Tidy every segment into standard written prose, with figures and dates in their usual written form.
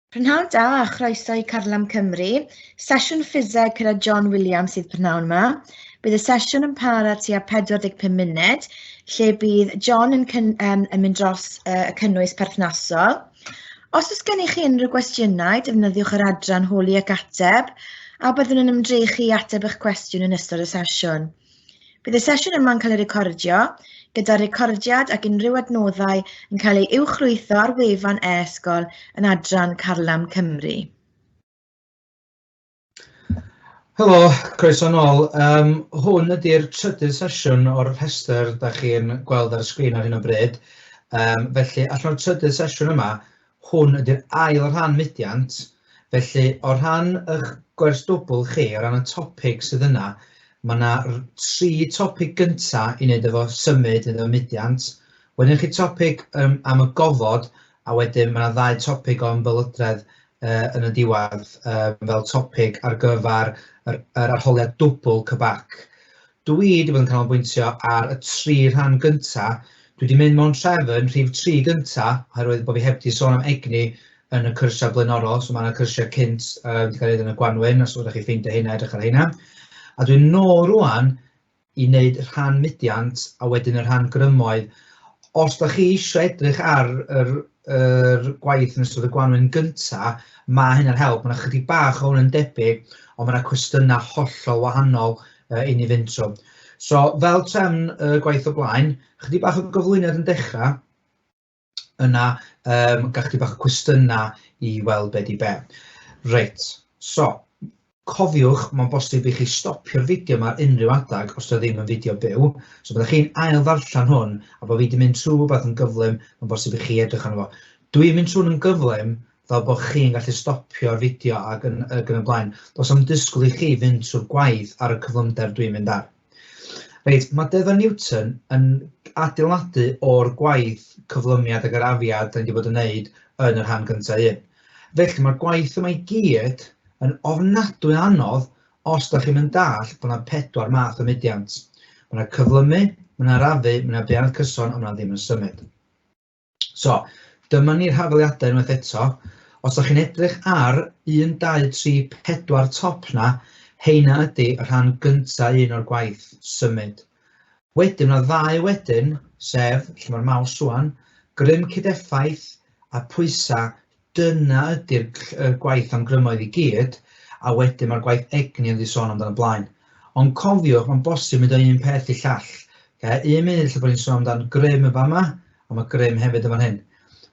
Prynhawn da a chroeso i Carlam Cymru. Sesiwn ffiseg gyda John Williams sydd prynhawn yma. Bydd y sesiwn yn para tua 45 munud, lle bydd John yn mynd dros y cynnwys perthnasol. Os oes gennych chi unrhyw gwestiynau, defnyddiwch yr adran holi ac ateb, a byddwn yn ymdrechu i ateb eich cwestiwn yn ystod y sesiwn. Bydd y sesiwn yma'n cael ei recordio, gyda recordiad ac unrhyw adnoddau yn cael ei uwchlwytho ar wefan e-sgol yn adran Carlam Cymru. Helo, croeso nôl. Hwn ydy'r trydydd sesiwn o'r rhestr da chi'n gweld ar y sgrin ar hyn o bryd. Felly, allan o'r trydydd sesiwn yma, hwn ydy'r ail rhan mudiant. Felly, o rhan eich gwers dwbl chi, o ran y topig sydd yna, mae yna 3 topig gyntaf i wneud efo symud efo mudiant. Wedyn chi topig am y gofod, a wedyn mae yna 2 topig o ymwelydredd yn y diwedd fel topig ar gyfer yr arholiad dwbl cybac. Dwi wedi bod yn canolbwyntio ar y 3 rhan gyntaf. Dwi wedi mynd mewn trefn rhif 3 gyntaf, oherwydd bod fi heb di sôn am egni yn y cyrsiau blaenorol, so mae yna cyrsiau cynt wedi cael ei wneud yn y Gwanwyn, os ydych chi ffeindio hynna, edrych ar hynna. A dwi'n nôl rwan i wneud rhan mudiant a wedyn y rhan grymoedd. Os ydych chi eisiau edrych ar yr gwaith yn ystod y Gwanwyn gyntaf, mae hynna'n help. Mae yna chydig bach o hwn yn debyg, ond mae yna cwestiynau hollol wahanol i ni fynd trwy. So, fel trefn gwaith o blaen, chydig bach o gyflwyniad yn dechrau, yna gach chi bach o cwestiynau i weld be di be. Reit, so, cofiwch, mae'n bosib i chi stopio'r fideo yma unrhyw adag os ydych ddim yn fideo byw. So byddwch chi'n ail ddarllen hwn, a bod fi wedi mynd trwy rhywbeth yn gyflym, mae'n bosib i chi edrych arno fo. Dwi'n mynd trwy'n yn gyflym, fel bod chi'n gallu stopio'r fideo ac yn y blaen. Does am disgwyl i chi fynd trwy'r gwaith ar y cyflymder dwi'n mynd ar. Reit, mae Deddfa Newton yn adeiladu o'r gwaith cyflymiad ac arafiad da ni wedi bod yn wneud yn yr rhan gyntaf un. Felly mae'r gwaith yma i gyd yn ofnadwy anodd os ydych chi'n mynd dall bod yna 4 math o mudiant. Mae yna cyflymu, mae yna arafu, mae yna bianedd cyson, a mae yna ddim yn symud. So, dyma ni'r hafaliadau unwaith eto. Os ydych chi'n edrych ar 1, 2, 3, 4 top na, heina ydy y rhan gyntaf un o'r gwaith, symud. Wedyn, mae 2 wedyn, sef, lle mae'r maws rwan, grym cydeffaith a pwysau. Dyna ydy'r gwaith am grymoedd i gyd, a wedyn mae'r gwaith egni yn sôn amdano blaen. Ond cofiwch, mae'n bosib mynd o un peth i llall. Un munud lle bod ni'n sôn amdano grym yma yma, a mae grym hefyd yma'n hyn.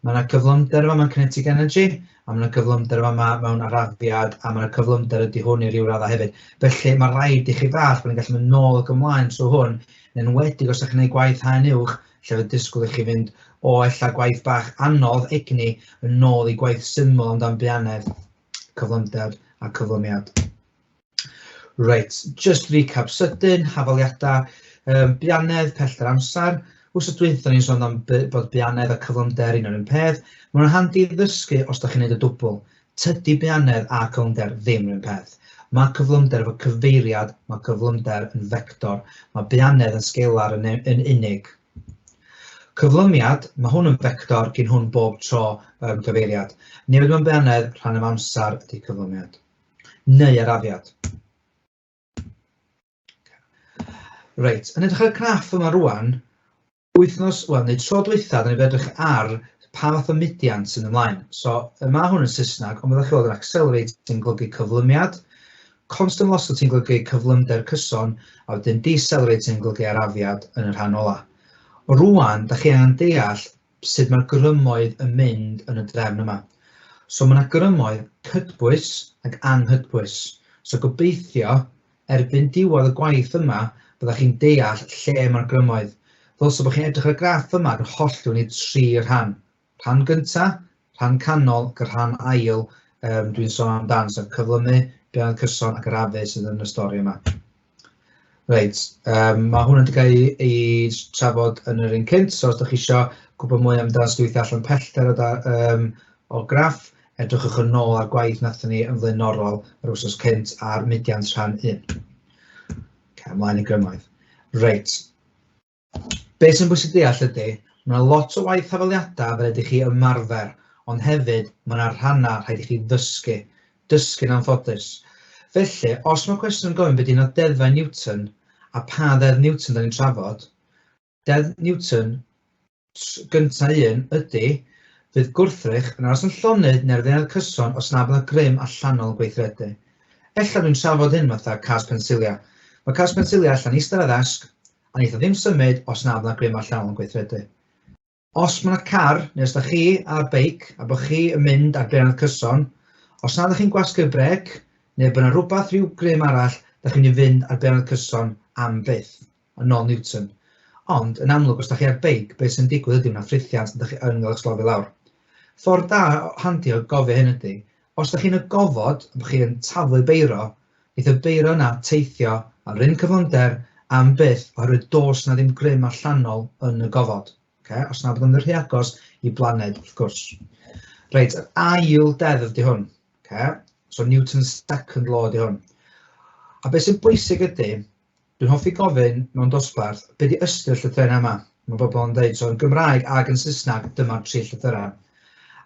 Mae yna cyflymder yma mewn kinetic energy, a mae yna cyflymder yma mewn arafiad, a mae yna cyflymder ydy hwn i ryw raddau hefyd. Felly mae rhaid i chi ddall bod ni'n gallu mynd nôl ac ymlaen trwy hwn, yn enwedig os ydych chi'n gwneud gwaith haen uwch, lle fe disgwyl i chi fynd o ella gwaith bach anodd egni yn nôl i gwaith syml amdan bianedd, cyflymder a cyflymiad. Reit, just recap sydyn, hafaliadau, bianedd, pellter amser. Wrth dwytho ni'n sôn am bod bianedd a cyflymder un o'r un peth. Mae'n handi i ddysgu os ydych chi'n gwneud y dwbl. Tydi bianedd a cyflymder ddim yr un peth. Mae cyflymder efo cyfeiriad, mae cyflymder yn vector, mae bianedd yn scalar yn unig. Cyflymiad, mae hwn yn vector gyn hwn bob tro cyfeiriad. Newid mewn bianedd, rhan am amser ydy cyflymiad. Neu arafiad. Reit, yn edrych ar y graff yma rwan, neu tro dwytha, da ni wedi edrych ar pa fath o mudiant sy'n ymlaen. So, yma hwn yn Saesneg, ond byddwch chi weld yn accelerating golygu cyflymiad, constant velocity yn golygu cyflymder cyson, a wedyn decelerating golygu arafiad yn y rhan ola. Rwan, da chi angen deall sut mae'r grymoedd yn mynd yn y drefn yma. So mae yna grymoedd cydbwys ac anghydbwys. So gobeithio, erbyn diwedd y gwaith yma, byddwch chi'n deall lle mae'r grymoedd. Ddylse bod chi'n edrych ar y graff yma yn hollol i 3 rhan. Rhan gyntaf, rhan canol, ac rhan ail dwi'n sôn amdan, so cyflymu, bianedd cyson ac arafu sydd yn y stori yma. Reit, mae hwn wedi cael ei trafod yn yr un cynt, so os ydych chi eisiau gwybod mwy amdano strwythio allan pellter o graff, edrychwch yn ôl ar gwaith nathon ni yn flaenorol yr wsos cynt ar mudiant rhan 1. Ymlaen i grymoedd. Reit. Be sy'n bwysig deall ydy, mae yna lot o waith hafaliadau fel ydych chi ymarfer, ond hefyd mae yna rhannau rhaid i chi dysgu'n anffodus. Felly, os mae cwestiwn yn gofyn beth ydy'n deddfa Newton a pa ddeddf Newton da ni'n trafod, deddf Newton gyntaf un ydy fydd gwrthrych yn aros yn llonydd neu'r ddeunedd cyson os na bydd y grym allanol yn gweithredu. Ella dwi'n trafod hyn fatha cas pensilia. Mae cas pensilia allan eistedd ar ddesg a wneith o ddim symud os na bydd y grym allanol yn gweithredu. Os mae yna car, neu os da chi ar beic a bod chi yn mynd ar ddeunedd cyson, os na ydych chi'n gwasgu'r brec neu bod yna rhywbeth rhyw grym arall, da chi'n fynd ar ddeunedd cyson am byth, yn ôl Newton. Ond, yn amlwg, os da chi ar beic, beth sy'n digwydd ydy hwnna ffrithiant yn cael eich slofi lawr. Ffordd da handi o gofio hyn ydy, os da chi'n y gofod, a bod chi'n taflu beiro, neith y beiro yna teithio ar un cyflymder am byth oherwydd dos na ddim grym allanol yn y gofod. Okay? Os na bod yn rhy agos i blaned, wrth gwrs. Reit, yr ail deddf ydy hwn. Okay? So Newton's second law ydy hwn. A beth sy'n bwysig ydy, dwi'n hoffi gofyn mewn dosbarth, be di ystyr llythyrau yma? Mae bobl yn dweud, so yn Gymraeg ac yn Saesneg, dyma'r 3 llythyrau.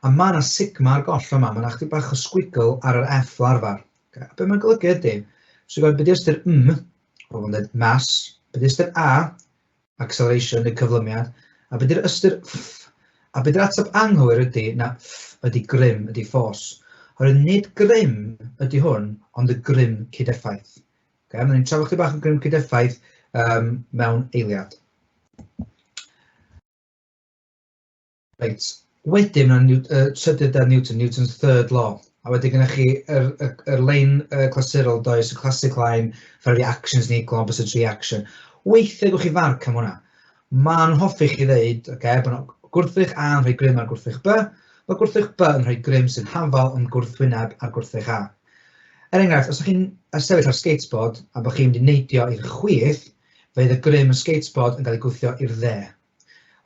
A mae yna sigma ar goll yma, mae yna chdi bach o sgwigl ar yr F larfar. Okay. Be mae'n golygu ydy, so gofyn, be di ystyr bobl yn dweud mass, be di ystyr A, acceleration neu cyflymiad, a be di'r ystyr F, a be di'r ateb anghywir ydy, na F ydy grym, ydy ffos. Oherwydd nid grym ydy hwn, ond y grym cydeffaith. Okay, Mae'n trafod chi bach yn grym cydeffaith mewn eiliad. Reit, wedyn mae'n trydydd deddf Newton, Newton's third law. A wedyn gennych chi yr lein clasurol does, y classic line for reactions yn equal opposite reaction. Weithiau gwch chi farc am hwnna. Mae'n hoffi chi ddeud, bod gwrthrych A yn rhoi grym ar gwrthrych B, mae gwrthrych B yn rhoi grym sy'n hafal yn gwrthwyneb ar gwrthrych A. Er enghraifft, os ydych chi'n sefyll ar skateboard a bod chi'n mynd i neidio i'r chwith, fydd y grym y skateboard yn cael ei gwthio i'r dde.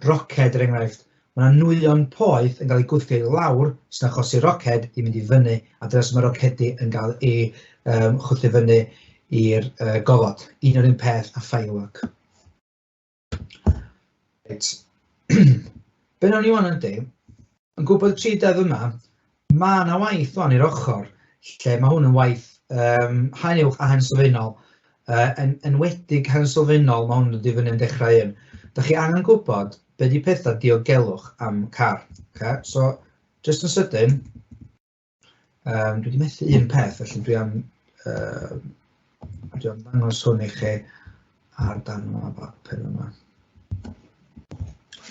Roced, er enghraifft, mae yna nwyon poeth yn cael ei gwthio i lawr sy'n achosi roced i mynd i fyny, a dyna sy'n mae rocedi yn cael ei chwthio fyny i'r gofod. Un o'r un peth a firework. Reit. Be nawn ni wan ydy, yn gwybod y 3 deddf yma, mae yna waith wan i'r ochr, lle mae hwn yn waith haen uwch a haen sylfaenol. Yn wedig haen sylfaenol, mae hwn yn dod fyny yn dechrau un. Da chi angen gwybod be di pethau diogelwch am car. Okay? So, just yn sydyn, dwi wedi methu un peth, felly dwi am ddangos hwn i chi ar dan yma, bapur yma.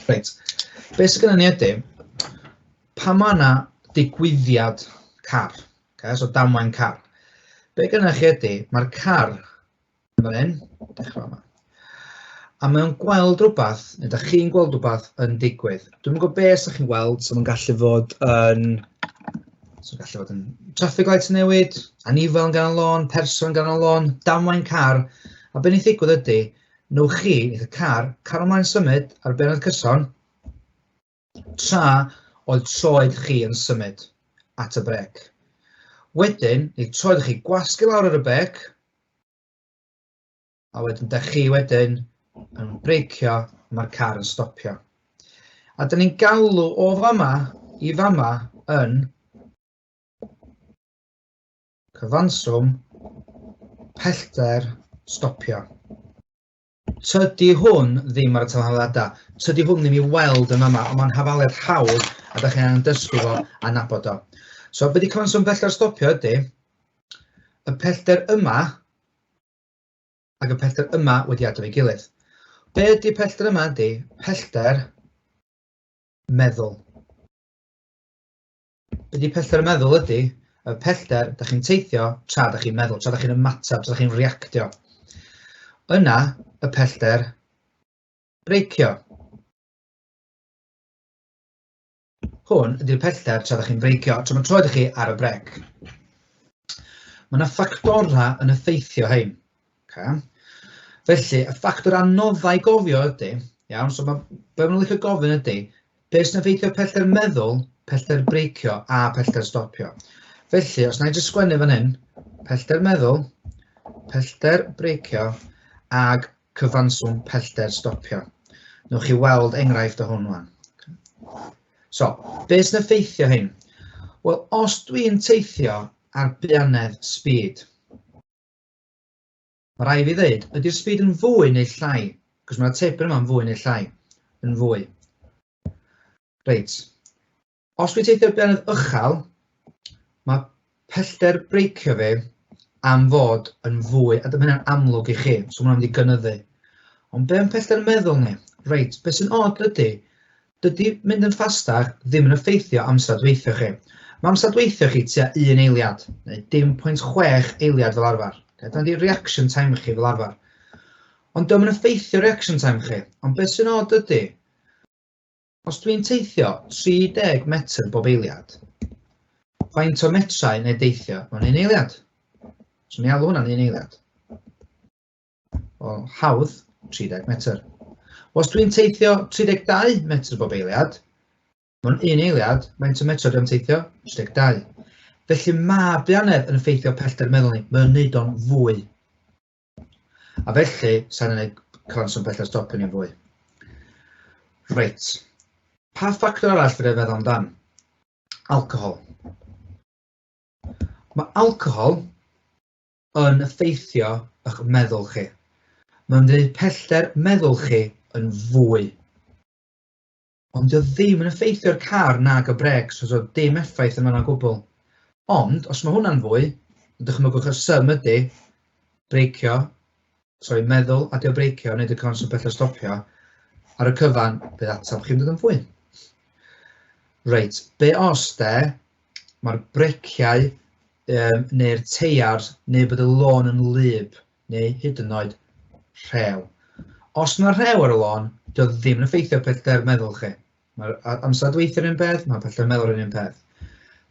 Reit, be sydd gennym ni ydy, pa mae yna digwyddiad car. Okay, so damwain car. Be gennych chi ydy, mae'r car yn fan hyn, dechrau yma. A mae'n gweld rhywbeth, neu da chi'n gweld rhywbeth yn digwydd. Dwi'n gwybod beth ydych chi'n gweld, so mae'n gallu fod yn traffic light yn newid, anifel yn ganol lôn, person yn ganol lôn, damwain car. A be wneith ddigwydd ydy, newch chi, wneith y car ymlaen symud ar benod cyson, tra oedd troed chi yn symud at y brec. Wedyn, neu troed chi gwasgu lawr ar y bec, a wedyn da chi wedyn yn breicio, mae'r car yn stopio. A da ni'n galw o fama i fama yn cyfanswm pellter stopio. Tydi hwn ddim ar y tanhaliadau, tydi hwn ddim i weld yn yma, ond mae'n hafaliad hawdd a da chi'n dysgu fo a nabod o. So, be di cyfanswm pellter stopio ydy, y pellter yma ac y pellter yma wedi adael ei gilydd. Be ydy pellter yma ydy? Pellter meddwl. Be di pellter meddwl ydy? Y pellter, da chi'n teithio tra da chi'n meddwl, tra da chi'n ymateb, tra da chi'n reactio. Yna, y pellter breicio. Hwn ydy'r pellter tra da chi'n breicio, tra mae'n troed chi ar y brec. Mae yna ffactorau yn effeithio hein. Okay. Felly, y ffactor anoddau gofio ydy, iawn, so be ma'n licio gofyn ydy, beth sy'n effeithio pellter meddwl, pellter breicio a pellter stopio. Felly, os na i jyst sgwennu fan hyn, pellter meddwl, pellter breicio ag cyfanswm pellter stopio. Newch chi weld enghraifft o hwn wan. So, be sy'n effeithio hyn? Wel, os dwi'n teithio ar bianedd speed, mae rai fi ddweud, ydy'r speed yn fwy neu llai? Cos mae'r teipyn yma'n fwy neu llai? Yn fwy. Reit. Os dwi'n teithio ar bianedd uchel, mae pellter breicio fi am fod yn fwy, a dyma hynna'n amlwg i chi, so mae'n mynd i gynyddu. Ond be yn pellter meddwl ni? Reit, beth sy'n od dydy mynd yn ffastach ddim yn effeithio amstadweithio chi. Mae amstadweithio chi tua 1 eiliad, neu 0.6 eiliad fel arfer. Dyna di reaction time chi fel arfer. Ond dyma yn effeithio reaction time chi. Ond beth sy'n od os dwi'n teithio 30 metr bob eiliad, faint o metrau neu deithio mewn 1 eiliad? So ni alw hwnna'n 1 eiliad. O hawdd 30 metr. Os dwi'n teithio 32 metr bob eiliad, mewn 1 eiliad, faint o metr dwi'n teithio? 32. Felly mae bianedd yn effeithio pellter meddwl ni, mae'n neud o'n fwy. A felly, sa'n ei conswm pellter stopio ni'n fwy. Reit. Pa ffactor arall fydd feddwl amdan? Alcohol. Mae alcohol yn effeithio eich meddwl chi. Mae'n gwneud pellter meddwl chi yn fwy. Ond dyw ddim yn effeithio'r car nag y brec, so dim effaith yma na gwbl. Ond, os mae hwnna'n fwy, dychmygwch y sym ydy meddwl a dio breicio, neu dy conswm pellter stopio, ar y cyfan, bydd atab chi'n dod yn fwy. Reit, be os mae'r breciau neu'r teiar neu bod y lôn yn lyb neu hyd yn oed rhew. Os mae rhew ar y lôn, dyw ddim yn effeithio pellter meddwl chi. Mae'r amstadweithio'r un peth, mae'r pellter meddwl yn un peth.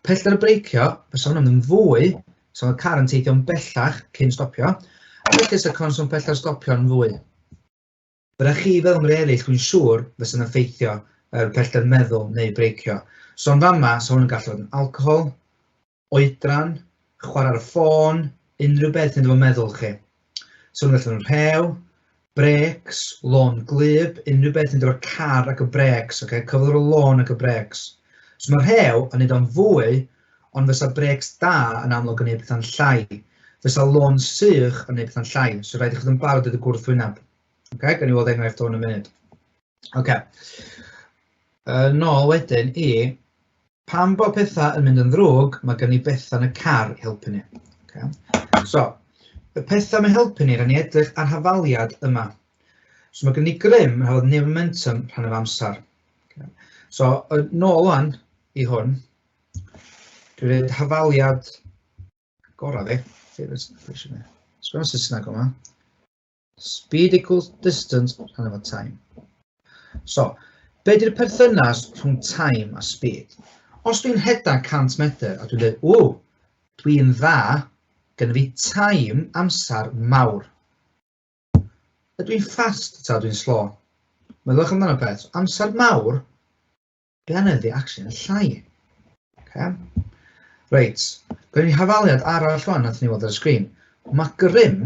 Pellter breicio, fysa hwnna'n mynd yn fwy, so mae'r car yn teithio'n bellach cyn stopio, a felly sy'n conswm pellter stopio yn fwy. Byddai chi fel ymwneud eraill, dwi'n siŵr fysa'n effeithio pellter meddwl neu breicio. So yn fama, so hwn yn gallu fod yn alcohol, oedran, chwarae ar y ffôn, unrhyw beth yn efo meddwl chi. So hwn yn gallu fod yn rhew, brecs, lôn glyb, unrhyw beth yn efo car ac y brecs, cyflwr y lôn ac y brecs. So mae'r rhew yn neud o'n fwy, ond fysa brecs da yn amlwg yn neud pethau'n llai. Fysa lôn sych yn neud pethau'n llai, so rhaid i chi yn barod y gwrthwyneb. Gan i weld enghraifft o'n y munud. Nôl wedyn i, pam bod pethau yn mynd yn ddrwg, mae gen i bethau yn y car i helpu ni. So, y pethau mae'n helpu ni, rhaid ni edrych ar hafaliad yma. So mae gen i grym yn hafod neu momentum rhan o'r amser. So, nôl wan i hwn, dwi'n dweud hafaliad gorau fi. Sgrifennu Saesneg yma. Speed equals distance rhan o'r time. So, be di'r perthynas rhwng time a speed? Os dwi'n hedan 100 metr a dwi'n dweud, dwi'n dda, gyda fi time amser mawr. Ydw i'n fast ta dwi'n slow? Meddwch amdano beth, amser mawr, bianedd fi actually yn llai. Reit, gyda ni hafaliad arall wan nath ni weld ar y sgrin. Mae grym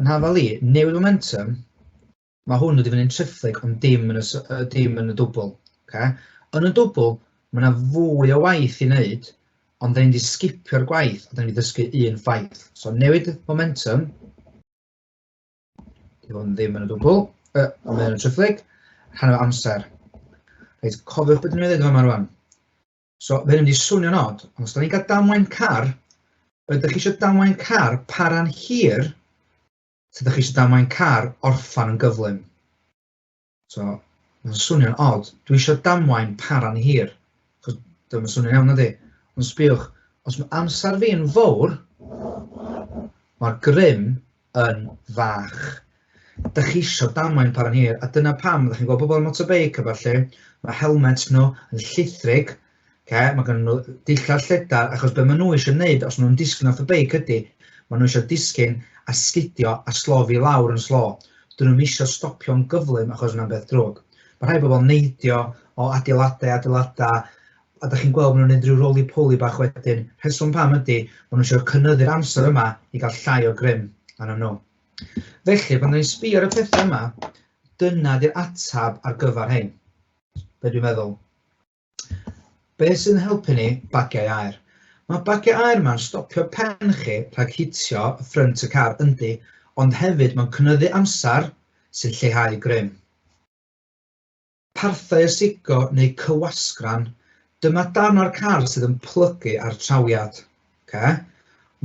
yn hafal i newid momentum, mae hwn wedi fynd yn triphlyg ond dim yn y dwbl. Yn y dwbl, mae yna fwy o waith i wneud, ond da ni'n di skipio'r gwaith a da ni'n ddysgu un ffaith. So newid momentum, ddim yn y dwbl, ond mae'n yn y triphlyg, rhan o amser. Reit, cofiwch beth ni'n dweud yma rwan. So, fe ni'n di swnio'n od, ond os da ni'n cael damwain car, ydych chi eisiau damwain car para'n hir, so ydych chi eisiau damwain car orffan yn gyflym. So, mae'n swnio'n od, dwi eisiau damwain para'n hir, achos dyma'n swnio'n iawn ydy. Ond sbiwch, os mae amser fi yn fawr, mae'r grym yn fach. Dych chi eisiau damwain para'n hir, a dyna pam, ydych chi'n gweld pobl yn motorbike a falle, mae helmet nhw yn llithrig, mae gen nhw dillad lledar, achos be maen nhw eisiau gwneud os maen nhw'n disgyn off y beic ydy, maen nhw eisiau disgyn a sgidio a slofi lawr yn slo. Dyn nhw'n eisiau stopio'n gyflym achos yna'n beth drwg. Mae rhai bobl neidio o adeiladau, a da chi'n gweld maen nhw'n neud rhyw roly-poly bach wedyn. Rheswm pam ydy, maen nhw eisiau cynyddu'r amser yma i gael llai o grym arno nhw. Felly, pan ni'n sbio ar y pethau yma, dyna di'r atab ar gyfer hyn. Be dwi'n meddwl? Be sy'n helpu ni bagiau aer? Mae bagiau aer ma'n stopio pen chi rhag hitio y ffrynt y car yndi, ond hefyd mae'n cynyddu amser sy'n lleihau grym. Parthau ysgo neu cywasgran, dyma darn o'r car sydd yn plygu ar trawiad. Okay?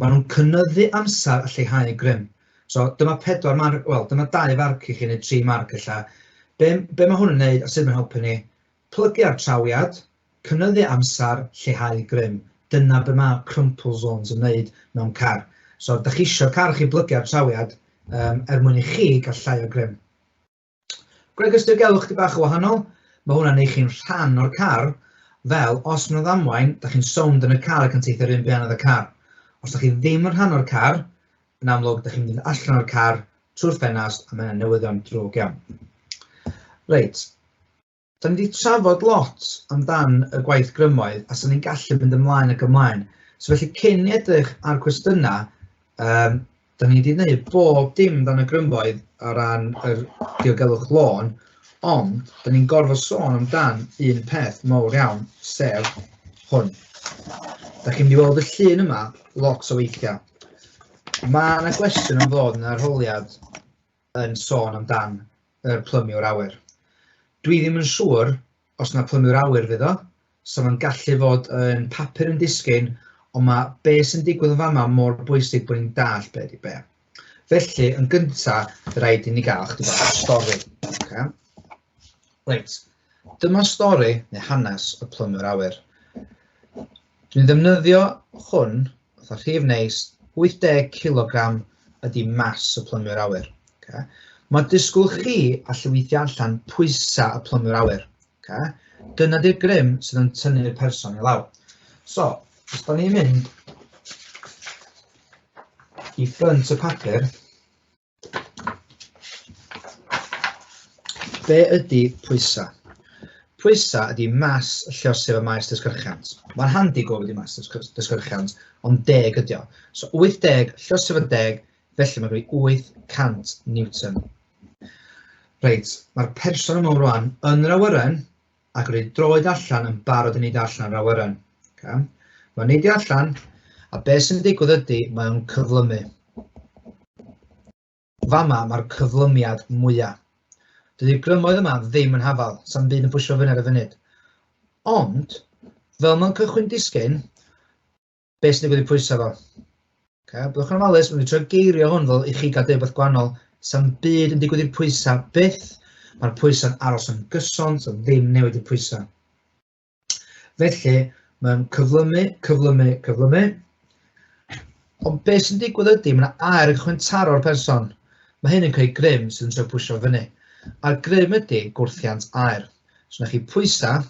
Maen nhw'n cynyddu amser a lleihau grym. So dyma 4 marc, wel, dyma 2 farc i chi neu 3 marc illa. Be mae hwn yn neud a sydd yn helpu ni? Plygu ar trawiad, cynyddu amser, lleihau grym. Dyna be mae crumple zones yn neud mewn car. So, da chi isio car chi blygu ar trawiad mwyn i chi gael llai o grym. Greg ysdiogelwch chi bach o wahanol, mae hwnna'n neud chi'n rhan o'r car, fel os yn o ddamwain, da chi'n sownd yn y car ac yn teithio'r un bian oedd y car. Os da chi ddim yn rhan o'r car, yn amlwg, da chi'n mynd allan o'r car, trwy'r ffenast, a mae'n newyddion drwg iawn. Reit. Da ni wedi trafod lot amdan y gwaith grymoedd a sy'n ni'n gallu mynd ymlaen ac ymlaen. So felly cyn i edrych ar cwestiynau, da ni wedi gwneud bob dim amdan y grymoedd o ran yr diogelwch lôn, ond da ni'n gorfod sôn amdan un peth mawr iawn, sef hwn. Da chi'n mynd i weld y llun yma lot o weithiau. Mae yna gwestiwn yn ddod yn yr arholiad yn sôn amdan yr plymiwr awyr. Dwi ddim yn siŵr os yna plymiwr awyr fydd o, so mae'n gallu fod yn papur yn disgyn, ond mae be sy'n digwydd yn fama mor bwysig bod ni'n dall be di be. Felly, yn gyntaf, rhaid i ni gael chydig bach o stori. Okay? Reit, dyma stori neu hanes y plymiwr awyr. Dwi'n ddefnyddio hwn, fatha rhif neis, 80 kg ydi mas y plymiwr awyr. Okay? Mae disgwyl chi allu weithio allan pwysau y plymiwr awyr. Okay? Dyna di'r grym sydd yn tynnu'r person i lawr. So, os da ni'n mynd i ffrynt y papur, be ydy pwysau? Pwysau ydy mas y llosif y maes dysgyrchiant. Mae'n handi gofod i mas dysgyrchiant, ond 10 ydy o. So 80, llosif y 10, felly mae'n gwneud 800 Newton. Reit, mae'r person yma rwan yn yr awyren ac wedi droed allan yn barod i neud allan yr awyren. Okay? Mae'n neud allan, a beth sy'n digwydd ydy, mae'n cyflymu. Fama mae'r cyflymiad mwyaf. Dydy'r grymoedd yma ddim yn hafal, sa'n byd yn pwysio fyny ar y funud. Ond, fel mae'n cychwyn disgyn, beth sy'n digwydd i pwysau fo? Okay? Byddwch yn ofalus, mae'n troi geirio hwn fel i chi gael dweud beth gwannol, sa'n byd yn digwydd i'r pwysau byth, mae'r pwysau'n aros yn gyson, so ddim newid i'r pwysau. Felly, mae'n cyflymu, cyflymu, cyflymu. Ond beth sy'n digwydd ydy, mae'n aer yn cychwyn taro'r person. Mae hyn yn creu grym sydd yn troi pwysio fyny. A'r grym ydy gwrthiant aer. So, na chi pwysau,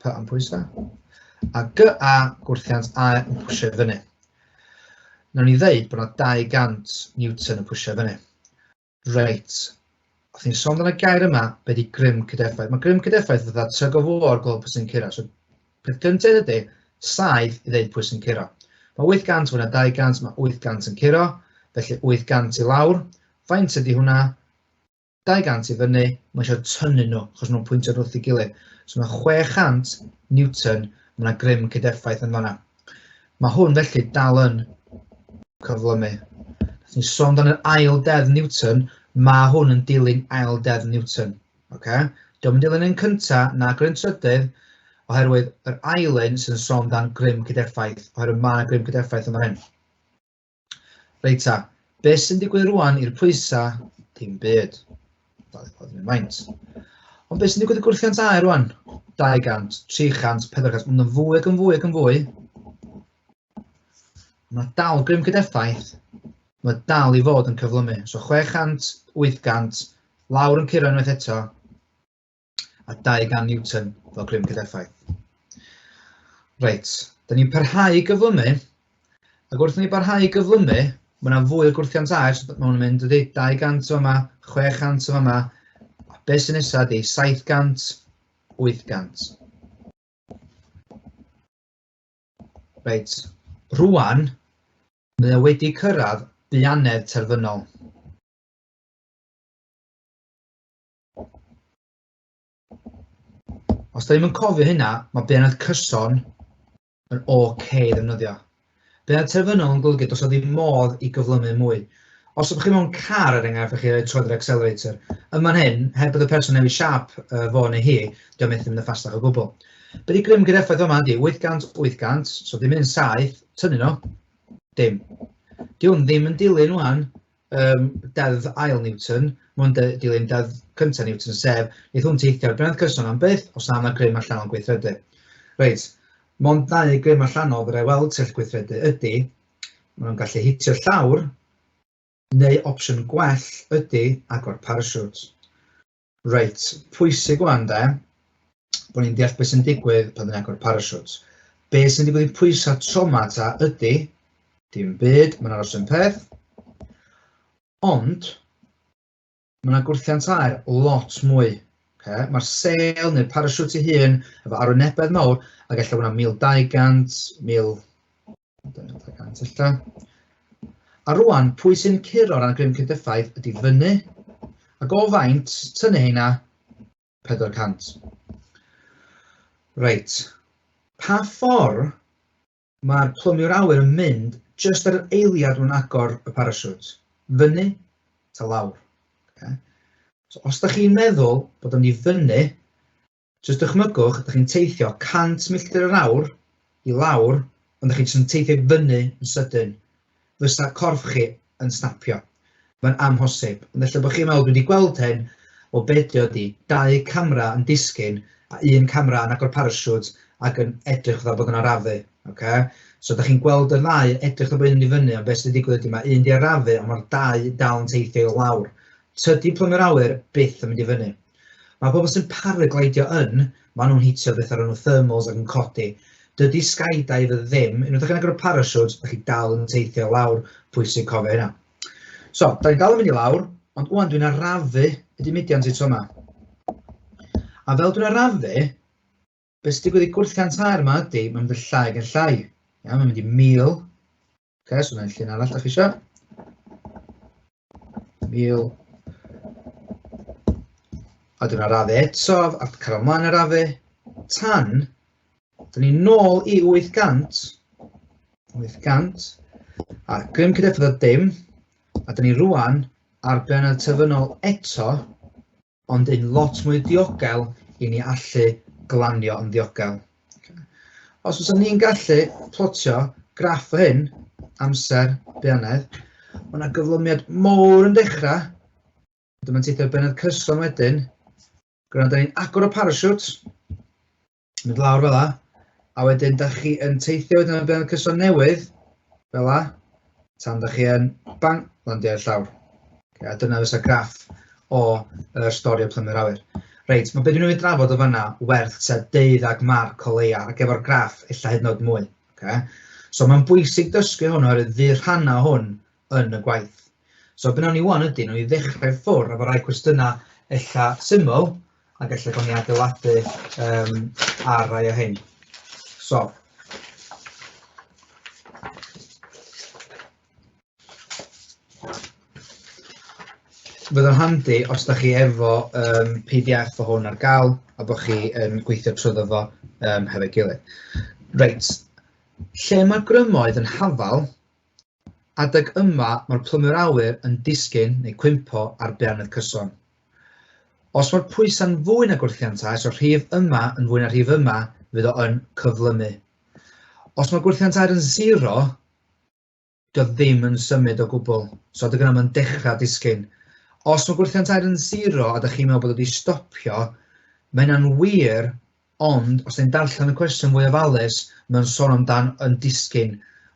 P am pwysau, a G a gwrthiant aer yn pwysio fyny. Nawr ni ddeud bod yna 200 Newton yn pwysio fyny. Reit, os ni'n sôn am y gair yma, be di grym cydeffaith? Mae grym cydeffaith fatha tyg o fôr gweld pwy sy'n curo. So, peth gyntaf ydy, saith i ddeud pwy sy'n curo. Mae 800 fwy na 200, mae 800 yn curo, felly 800 i lawr. Faint ydy hwnna? 200 i fyny, mae eisiau tynnu nhw, achos nhw'n pwyntio wrth ei gilydd. So mae 600 Newton, mae yna grym cydeffaith yn fan'na. Mae hwn felly dal yn cyflymu. Ni'n sôn dan yr ail dedd Newton, mae hwn yn dilyn ail dedd Newton. Okay? Diolch yn dilyn yn cyntaf na grym trydydd, oherwydd yr ail un sy'n sôn dan grym cydeffaith, oherwydd mae grym cydeffaith yn fan hyn. Reit ta, beth sy'n digwydd rwan i'r pwysau? Dim byd. Ond beth sy'n digwydd i gwrthiant aer rwan? 200, 300, 400, mae'n fwy ac yn fwy ac yn fwy. Mae dal grym cydeffaith, mae dal i fod yn cyflymu. So 600, 800, lawr yn curo unwaith eto, a 200 Newton fel grym cydeffaith. Reit, da ni'n parhau i gyflymu, ac wrth ni parhau i gyflymu, mae yna fwy o gwrthiant aer, so mae hwnna'n mynd ydy 200 o yma, 600 o yma, a beth sy'n nesaf ydy 700, 800. Reit, rwan, mae wedi cyrraedd bianedd terfynol. Os da ni'n cofio hynna, mae beirniad cyson yn OK ddefnyddio. Beirniad terfynol yn golygu dos o ddim modd i gyflymu mwy. Os ydych chi mewn car er enghraifft, chi roi troed yr accelerator, yma'n hyn, heb bod y person newid siap fo neu hi, diolch methu mynd y ffastach o gwbl. Be di grym gyda effaith yma ydi 800, 800, so dim un saith, tynnu nhw, dim. Di hwn ddim yn dilyn wan deddf ail Newton, mae'n dilyn deddf cyntaf Newton, sef neith hwn teithio ar beirniad cyson am byth os na yna grym allanol gweithredu. Reit, mae'n dau grym allanol fyddai weld sell gweithredu ydy, maen nhw'n gallu hitio llawr, neu opsiwn gwell ydy agor parachute. Reit, pwysig wan de, bod ni'n deall beth sy'n digwydd pan ni'n agor parachute. Be sy'n digwydd i pwysau trauma ta ydy, dim byd, mae'n aros yn peth, ond mae yna gwrthiant aer lot mwy. Okay? Mae'r seil neu'r parachute ei hun efo arwynebedd mawr a gallai hwnna 1200, 1200 illa. A rwan, pwy sy'n curo ran grym cydeffaith ydy fyny, ac o faint tynnu heina 400. Reit, pa ffordd mae'r plwmiwr awyr yn mynd jyst ar yr eiliad mwyn agor y parachute? Fyny ta lawr. Okay. So, os ydych chi'n meddwl bod o'n i fyny, jyst dychmygwch, ydych chi'n teithio 100 milltir yr awr i lawr, ond ydych chi'n teithio fyny yn sydyn. Fysa corff chi yn snapio. Mae'n amhosib. Ond felly bod chi'n meddwl, dwi wedi gweld hyn o bedio ydi 2 camera yn disgyn a 1 camera yn agor parachute ac yn edrych fatha bod yn arafu. Okay? So, ydych chi'n gweld y ddau edrych o bod yn i fyny, a beth sydd wedi digwydd ydy mae un di arafu, ond mae'r 2 dal yn teithio i lawr. Tydi plymio'r awyr byth yn mynd i fyny. Mae pobl sy'n paragleidio yn, maen nhw'n hitio beth ar nhw thermals ac yn codi. Dydy skydive ddim, unwaith ydych chi'n agor y parachute, ydych chi dal yn teithio lawr, pwysig cofio hynna. So, da ni'n dal yn mynd i lawr, ond wwan dwi'n arafu y diwydiant i tro yma. A fel dwi'n arafu, beth sydd wedi gwrthiant aer yma ydy, mae'n mynd yn llai ac yn llai. Ia, mae'n mynd i 1000. Okay, so yna'n llun arall ydych chi eisiau. 1000. A dwi'n arafu eto, a cael ymlaen arafu. Tan, dyn ni nôl i 800. 800. A grym cydeffydd o dim. A dyn ni rwan ar beirniad terfynol eto, ond un lot mwy diogel i ni allu glanio yn ddiogel. Okay. Os oes ni'n gallu plotio graff o hyn, amser, beirniad, mae yna gyflymiad mowr yn dechrau. Dyma'n teithio'r beirniad cyson wedyn. Gwrando ni'n agor o parachute, mynd lawr fel la, a wedyn da chi yn teithio wedyn yn beirniad cyson newydd, fel la, tan da chi yn bang, landio i'r llawr. Okay, a dyna fysa graff o stori o plymio'r awyr. Reit, mae beth dwi'n mynd drafod o fanna werth tua 12 marc o leia, ac efo'r graff illa hyd yn oed mwy. Okay? So mae'n bwysig dysgu hwn oherwydd fydd rhanna hwn yn y gwaith. So be wnawn ni wan ydy, nhw i ddechrau ffwrdd efo rai cwestiynau illa syml, ac ella bod ni adeiladu ar rai o hyn. So, fydd o'n handi os da chi efo PDF o hwn ar gael a bod chi yn gweithio trwyddo fo hefo'i gilydd. Reit, lle mae'r grymoedd yn hafal, adeg yma mae'r plymio'r awyr yn disgyn neu cwympo ar beirniad cyson. Os mae'r pwysau'n fwy na gwrthiantaeth, so rhif yma yn fwy na rhif yma, fydd o yn cyflymu. Os mae gwrthiantaeth yn 0, dio ddim yn symud o gwbl, so adeg yna mae'n dechrau disgyn. Os mae gwrthiantaeth yn 0 a ydych chi'n meddwl bod wedi stopio, mae hynna'n wir, ond os ydych chi'n darllen y cwestiwn fwy ofalus, mae'n sôn amdan yn disgyn.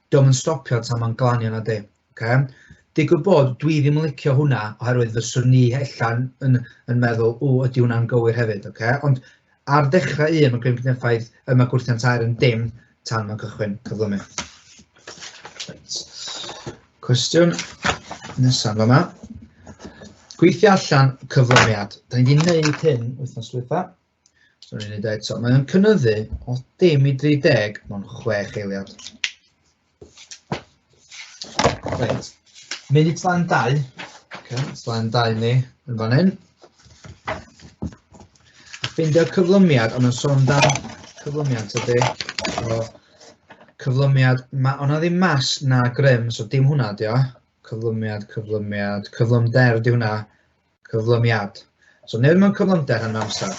Diolch yn stopio tan mae'n glanio na di. Okay? Digwydd bod dwi ddim yn licio hwnna oherwydd fyswn ni allan yn meddwl, ydy hwnna'n gywir hefyd. Okay? Ond ar dechrau un, mae grym cydneffaith yma gwrthiantaeth yn dim tan mae'n cychwyn cyflymu. Cwestiwn nesaf yma. Gweithio allan cyflymiad. Da ni wedi gwneud hyn wythnos diwetha. So ni'n gwneud eto. Mae'n cynyddu o 10 i 30 mewn 6 eiliad. Reit. Mynd i tlan 2. Okay, tlan 2 ni yn fan hyn. ffeindio cyflymiad, ond yn sôn dan cyflymiad tydi. So, cyflymiad, o'na ddim mas na grym, so dim hwnna di o. Cyflymiad, cyflymder di hwnna, cyflymiad. So newid mewn cyflymder yn amser.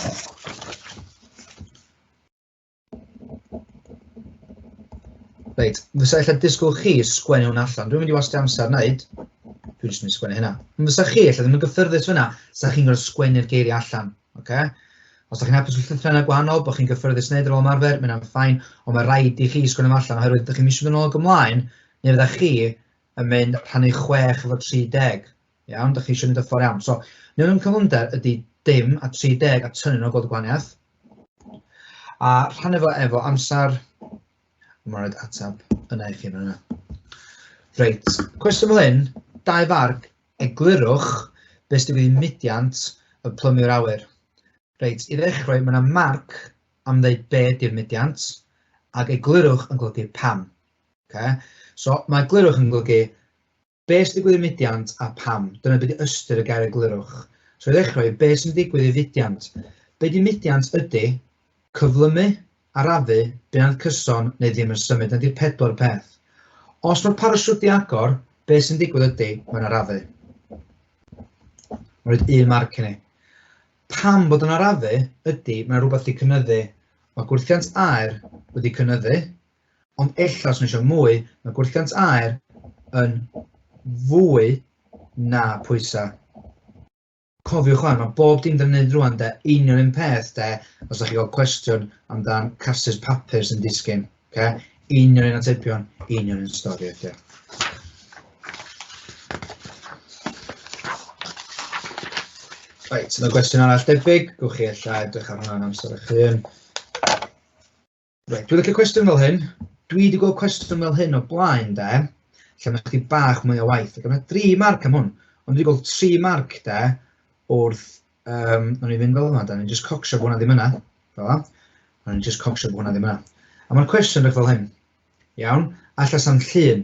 Reit, fysa eich disgwyl chi sgwennu hwnna allan. Dwi'n mynd i wastio amser wneud. Dwi'n jyst mynd i sgwennu hynna. Ond fysa chi eich ddim yn gyffyrddus fyna, sa chi'n gorfod sgwennu'r geiriau allan. Okay? Os ydych chi'n hapus wrth llythrennau gwahanol, bod chi'n gyffyrddus wneud ar ôl ymarfer, mae'n ffain, ond mae rhaid i chi sgwennu allan oherwydd ydych chi'n misio mynd ôl ymlaen, neu fyddech chi yn mynd rhannu 6 efo 30. Iawn, ydych chi eisiau mynd y ffordd iawn. So, newid yn cyflymder ydy dim a 30 a tynnu nhw gweld y gwahaniaeth. A rhannu fo efo amser. Mae'n rhaid atab yna i chi yn yna. Reit, cwestiwn fel hyn, 2 farc, eglurwch beth sydd wedi mudiant y plymio'r awyr. Reit, i ddechrau, mae yna marc am ddeud be di'r mudiant, ac eglurwch yn golygu pam. Okay? So, mae eglurwch yn golygu be sydd wedi digwydd i mudiant a pam. Dyna beth ydy ystyr y gair eglurwch. So, i ddechrau, be sydd wedi digwydd i fudiant. Be di mudiant ydy cyflymu, arafu, bunad cyson neu ddim yn symud. Ydy'r 4 peth. Os mae'r parasiwt di agor, be sy'n digwydd ydy, mae'n arafu. Mae'n rhaid 1 marc i ni. Pam bod yn arafu ydy, mae'n rhywbeth wedi cynyddu. Mae gwrthiant aer wedi cynyddu, ond ella os eisiau mwy, mae gwrthiant aer yn fwy na pwysau. Cofiwch o'n, mae bob dim dyn nhw'n rwan de, union un peth de, os ydych chi gael cwestiwn amdan casys papur sy'n disgyn. Okay? Union un atebion, union un stori ydy. Reit, yna gwestiwn arall debyg, gwch chi ella edrych ar hwnna'n amser eich hun. Reit, dwi'n licio cwestiwn fel hyn. Dwi wedi gweld cwestiwn fel hyn o blaen de, lle mae chdi bach mwy o waith. Ac yna 3 marc am hwn, ond dwi wedi gweld 3 marc de, wrth, o'n i fynd fel yma, da ni'n just cocsio bod hwnna ddim yna, fel yma, o'n i'n just cocsio bod hwnna ddim yna. A mae'r cwestiwn rhaid fel hyn, iawn, alla sa'n llun,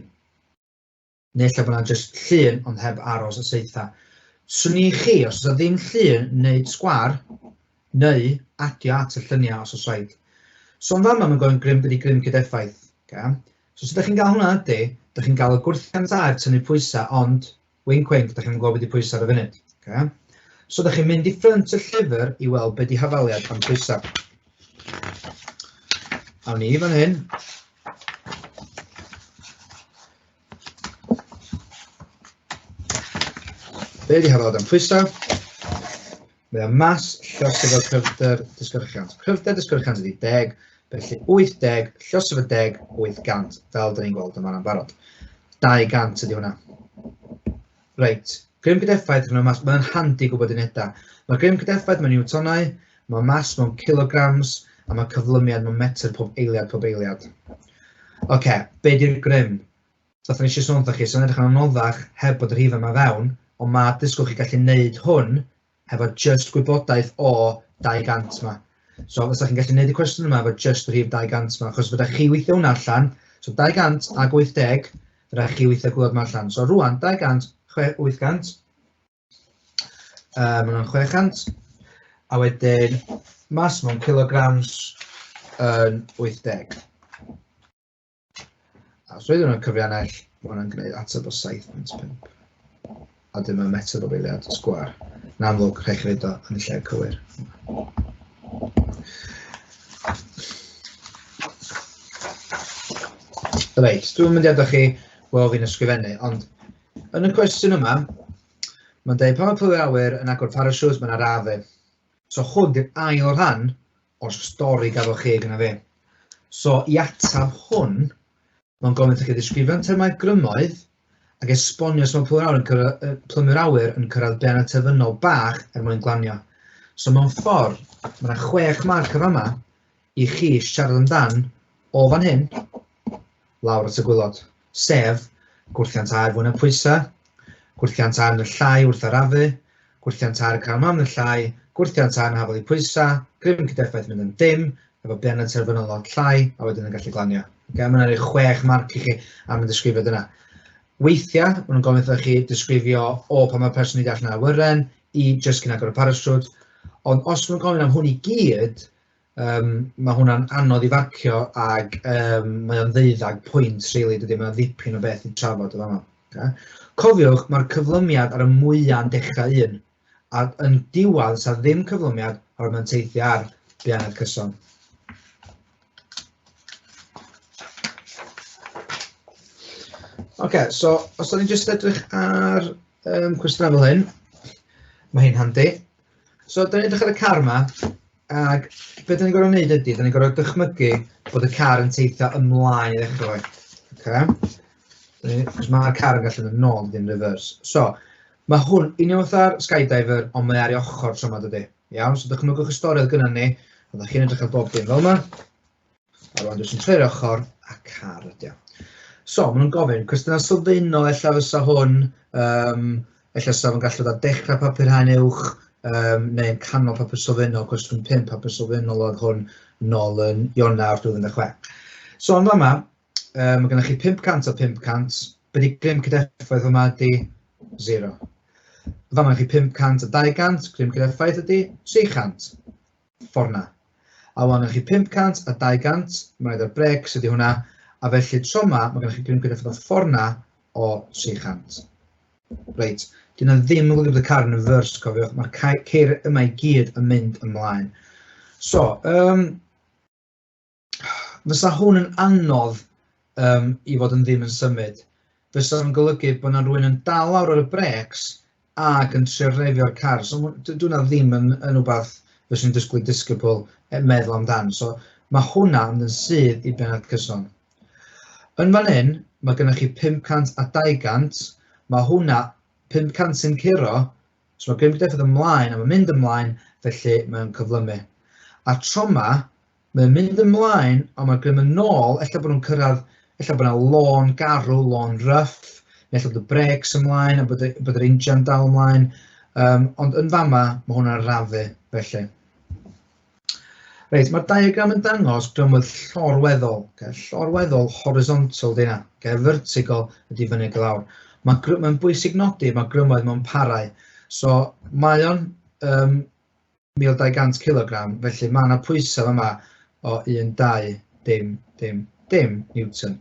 neu alla bod yna just llun ond heb aros y seitha. Swn i chi, os oes ddim llun wneud sgwar, neu adio at y lluniau os oes rhaid. So yn fama mae'n gofyn grym byddu grym gyda effaith. Okay? So os ydych chi'n cael hwnna ydy, ydych chi'n cael y gwrthiant aer tynnu pwysau, ond wink, ydych chi'n gwybod beth i pwysau ar y funud. Okay? So, ydych chi'n mynd i ffrynt y llyfr i weld beth di hafaliad am pwysau. Awn ni fan hyn. Be di hafaliad am pwysau? Mae o mas, llos efo cryfder, disgyrchiant. Cryfder disgyrchiant ydi 10, felly 80, llos efo 10, 800, fel dyn ni'n gweld yma'n barod. 200 ydi hwnna. Reit. Grym gyda effaith yn y mas, mae'n handi gwybod unedau. Mae grym gyda effaith mewn newtonau, mae mas mewn kilograms, a mae cyflymiad mewn metr pob eiliad. Oce, be di'r grym? Dath ni eisiau sôn chi, sy'n edrych yn anoddach heb bod yr rhif yma fewn, ond mae disgwyl chi gallu neud hwn hefo just gwybodaeth o 200 yma. So, fysa chi'n gallu neud y cwestiwn yma efo just yr rhif 200 yma, achos fydda chi weithio hwnna allan, so 200 ag 80, fydda chi weithio gwybod yma allan. So, rwan, 200, 800, mae hwnna'n 600, a wedyn mas mewn kilograms yn 80. A os roedd hwnna'n cyfriannell, mae hwnna'n gwneud ateb o 7.5. A dim yn metr o eiliad sgwar. Yn amlwg, rhaid chi reid o yn y lle cywir. Reit, dwi'n mynd i adael chi weld fi'n ysgrifennu, ond yn y cwestiwn yma, mae'n dweud pan mae plymio'r awyr yn agor parasiwt, mae'n arafu. So hwn di'r ail rhan o'r stori gafodd chi gyda fi. So i atab hwn, mae'n gofyn i chi ddisgrifio'n termau grymoedd ac esbonio os mae plymio'r awyr yn cyrraedd benna terfynol bach mwyn glanio. So mewn ffordd, mae yna 6 marc ar yma i chi siarad amdan o fan hyn, lawr at y gwylod, sef gwrthiant aer fwy na pwysau, gwrthiant aer yn y llai wrth arafu, gwrthiant aer cael mam yn y llai, gwrthiant aer yn hafal i pwysau, grym gyda effaith mynd yn dim, efo benna terfynol lot llai, a wedyn yn gallu glanio. Okay, mae yna 6 marc i chi am y disgrifio dyna. Weithiau, maen nhw'n gofyn chi disgrifio o pan mae'r person wedi allan awyren i just cyn agor y parasiwt, Ond os mae'n gofyn am hwn i gyd, mae hwnna'n anodd i farcio ac mae o'n 12 pwynt, really, dydy, mae'n ddipyn o beth i trafod o fama. Okay? Cofiwch, mae'r cyflymiad ar y mwyaf yn dechrau 1, a yn diwedd, sa ddim cyflymiad o'r mae'n teithio ar bianed cyson. Okay, so os da ni'n just edrych ar cwestiynau fel hyn, mae hi'n handi. So, da ni'n edrych ar y car yma, ac beth da ni'n gorfod wneud ydy, da ni'n gorfod dychmygu bod y car yn teithio ymlaen i ddechrau. Okay? Mae'r car yn gallu mynd nôl, ddim reverse. So, mae hwn union fatha'r skydiver, ond mae ar ei ochr tro yma dydy. Iawn, so dychmygwch y stori oedd gyda ni, oedd chi'n edrych ar bob dim fel yma, a rwan dwi'n treu'r ochr, a car ydy. So, maen nhw'n gofyn, cwestiynau sylfaenol ella fysa hwn, ella fysa fo'n gallu dod dechrau papur haen uwch, neu'n canol papur sylfaenol, cwestiwn 5 papur sylfaenol oedd hwn nôl yn Ionawr 2016. So, yn fama, mae gennych chi 500 a 500, beth i grym cydeffaith yma ydy 0. Fama chi 500 a 200, grym cydeffaith ydy 300, ffordd na. A wan chi 500 a 200, mae'n rhaid ar brecs ydy hwnna, a felly tro yma, mae gennych chi grym cydeffaith o ffordd na o 300. Reit. Dyna ddim yn golygu bod y car yn reverse, cofiwch, mae'r ceir yma i gyd yn mynd ymlaen. So, fysa hwn yn anodd i fod yn ddim yn symud. Fysa yn golygu bod yna rhywun yn dal lawr ar y brecs ac yn trio refio'r car. So, dyna ddim yn rhywbeth fysa'n disgybl meddwl amdan. So, mae hwnna yn sydd i benod cyson. Yn fan hyn, mae gennych chi 500 a 200, mae hwnna 500 sy'n curo, so mae grym cydeffaith ymlaen, a mae'n mynd ymlaen, felly mae'n cyflymu. A tro yma, mae'n mynd ymlaen, ond mae grym yn nôl, ella bod nhw'n cyrraedd, ella bod yna lôn garw, lôn rough, neu ella bod y brecs ymlaen, a bod yr injan dal ymlaen, ond yn fama, mae hwnna'n rafu, felly. Reit, mae'r diagram yn dangos grymwydd llorweddol, llorweddol horizontal dyna, vertical ydy fyny ag lawr. Mae'n bwysig nodi, mae grymoedd mewn parau. So, mae o'n 1200 kg, felly mae yna pwysau yma o 1, 2, dim Newton.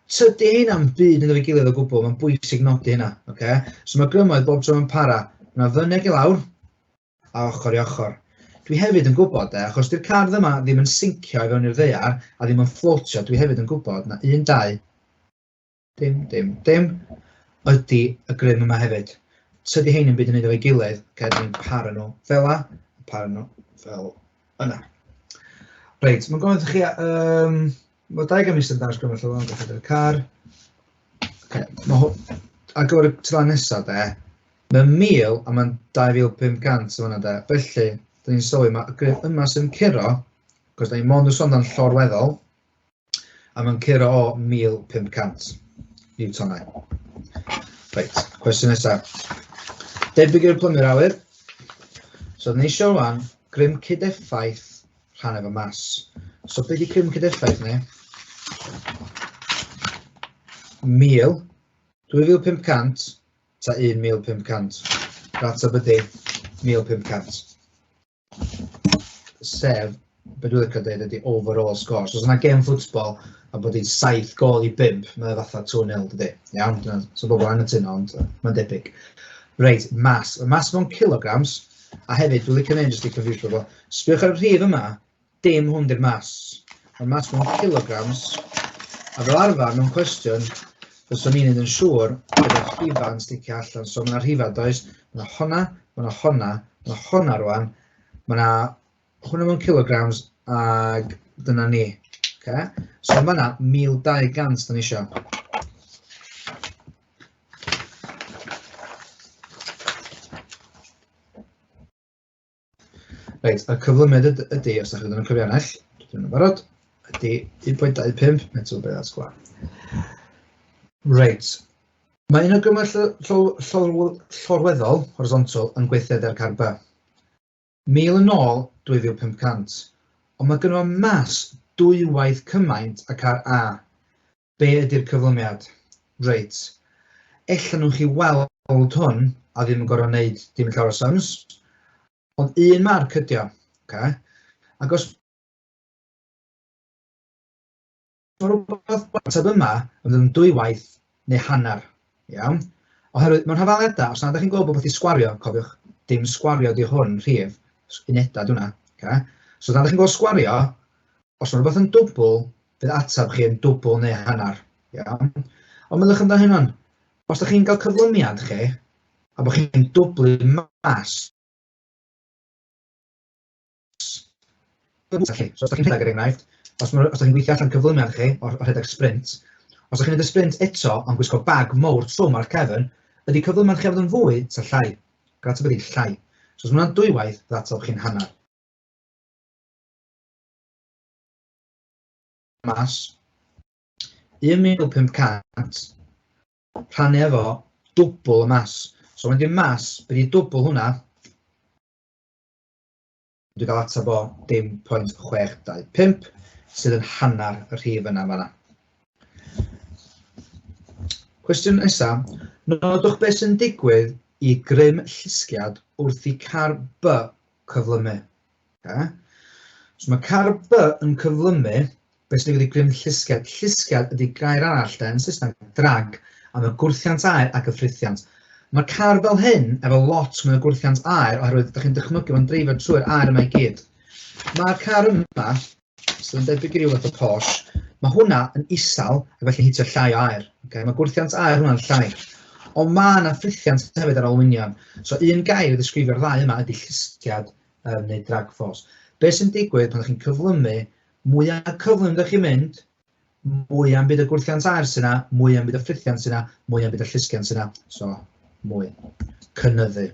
Tydy hynna'n byd yn ei gilydd o gwbl, mae'n bwysig nodi hynna. Okay? So, mae grymoedd bob tro mewn para. Mae'n fyny ag i lawr, a ochr i ochr. Dwi hefyd yn gwybod, achos di'r car yma ddim yn syncio i fewn i'r ddaear, a ddim yn floatio, dwi hefyd yn gwybod na 1, 2, dim, ydy y grym yma hefyd. Tydy hein yn byd yn ei gilydd, dwi'n para nhw fel yna, para nhw fel yna. Reit, mae'n gofyn chi, mae diagram eistedd yn dangos grym allan o'n gofyn i'r car. Ar gyfer y tylan nesaf, mae'n 1000 a mae'n 2500 yma, felly, da ni'n sylwi, mae y grym yma sy'n curo, cos da ni'n mond yn sôn am llorweddol, a mae'n curo o 1500 newtonau. Reit, cwestiwn nesaf. Debyg i'r plymio'r awyr. So, da ni eisiau rwan, grym cydeffaith rhan efo mas. So, beth i grym cydeffaith ni? 1000, 2500, ta 1500. Rateb ydy 1500. Sef, beth dwi'n licio dweud ydy overall score. So, os yna game football, a bod hi'n 7 gol i 5, mae fatha 2-0 dydy. Iawn, so bobl yn y tyn, ond mae'n debyg. Reit, mas. Y mas mewn kilograms, a hefyd, dwi'n licio neud jyst i confuse bobl. Sbiwch ar y rhif yma, dim hwn di'r mas. Mae'r mas mewn kilograms, a fel arfer mewn cwestiwn, fyswn ni'n yn siŵr gyda'r rhifau'n sticio allan. So mae'na rhifau does, mae'na honna, mae'na honna, mae'na honna rwan, mae'na hwnna mewn kilograms, ag dyna ni. Okay. So yma 1200 da ni eisiau. Reit, y cyflymiad ydy, os ydych chi'n dod yn cyfiannell, dwi'n barod, ydy 1.25 metr o sgwar. Reit, mae un o gymell llorweddol, horizontal, yn gweithred ar car B. 1000 yn ôl, 2500, ond mae gynno mas dwywaith cymaint a car A. Be ydy'r cyflymiad? Reit. Ella nhw'n chi weld hwn a ddim yn gorfod wneud dim llawer o sums, Ond un marc ydi o. Okay? Ac os mae rhywbeth ateb yma yn mynd yn dwywaith neu hanner, iawn? Oherwydd mewn hafaliadau, os nad ydych chi'n gweld bod wedi sgwario, cofiwch, dim sgwario di hwn, rhif, unedau di hwnna. Okay? So os nad ydych chi'n gweld sgwario, os mae rhywbeth yn dwbl, bydd ateb chi yn dwbl neu hanner. Iawn? Ond meddwch amdano hyn, os ydych chi'n cael cyflymiad chi, a bod chi'n dwblu mas, so os ydych chi'n rhedeg er enghraifft, os ydych chi'n gweithio allan cyflymiad chi o'r rhedeg sprint, os ydych chi'n gwneud y sprint eto ond gwisgo bag mowr trwm ar cefn, ydy cyflymiad chi fod yn fwy ta llai. Gael ateb ydy llai. So os mae hwnna'n dwywaith, bydd ateb chi'n hanner. Mas 1,500 rhannu efo dwbl y mas. So mae'n di mas, bydd i dwbl hwnna, dwi'n cael ateb o dim 0.625 sydd yn hanner y rhif yna fanna. Cwestiwn nesaf, nodwch beth sy'n digwydd i grym llusgiad wrth i car B cyflymu. Okay? So mae car B yn cyflymu beth sy'n digwydd i grym llusgiad. Llusgiad ydy gair arall yn Saesneg, drag, am y gwrthiant aer ac y ffrithiant. Mae'r car fel hyn efo lot mwy o gwrthiant aer oherwydd ydych chi'n dychmygu fo'n dreifio trwy'r aer yma i gyd. Mae'r car yma, sydd yn debyg i ryw fath o Porsche, mae hwnna yn isal a felly hitio llai o aer. Okay? Mae gwrthiant aer hwnna'n llai. Ond mae yna ffrithiant hefyd ar olwynion. So un gair i ddisgrifio'r ddau yma ydy llusgiad neu drag force. Be sy'n digwydd pan ydych chi'n cyflymu, mwyaf cyflym ydych chi'n mynd, mwyaf yn byd y gwrthiant aer sy'n yna, mwyaf yn byd y ffrithiant sy'n yna, mwyaf yn byd y llusgiad sy'n yna. So, mwy. Cynyddu.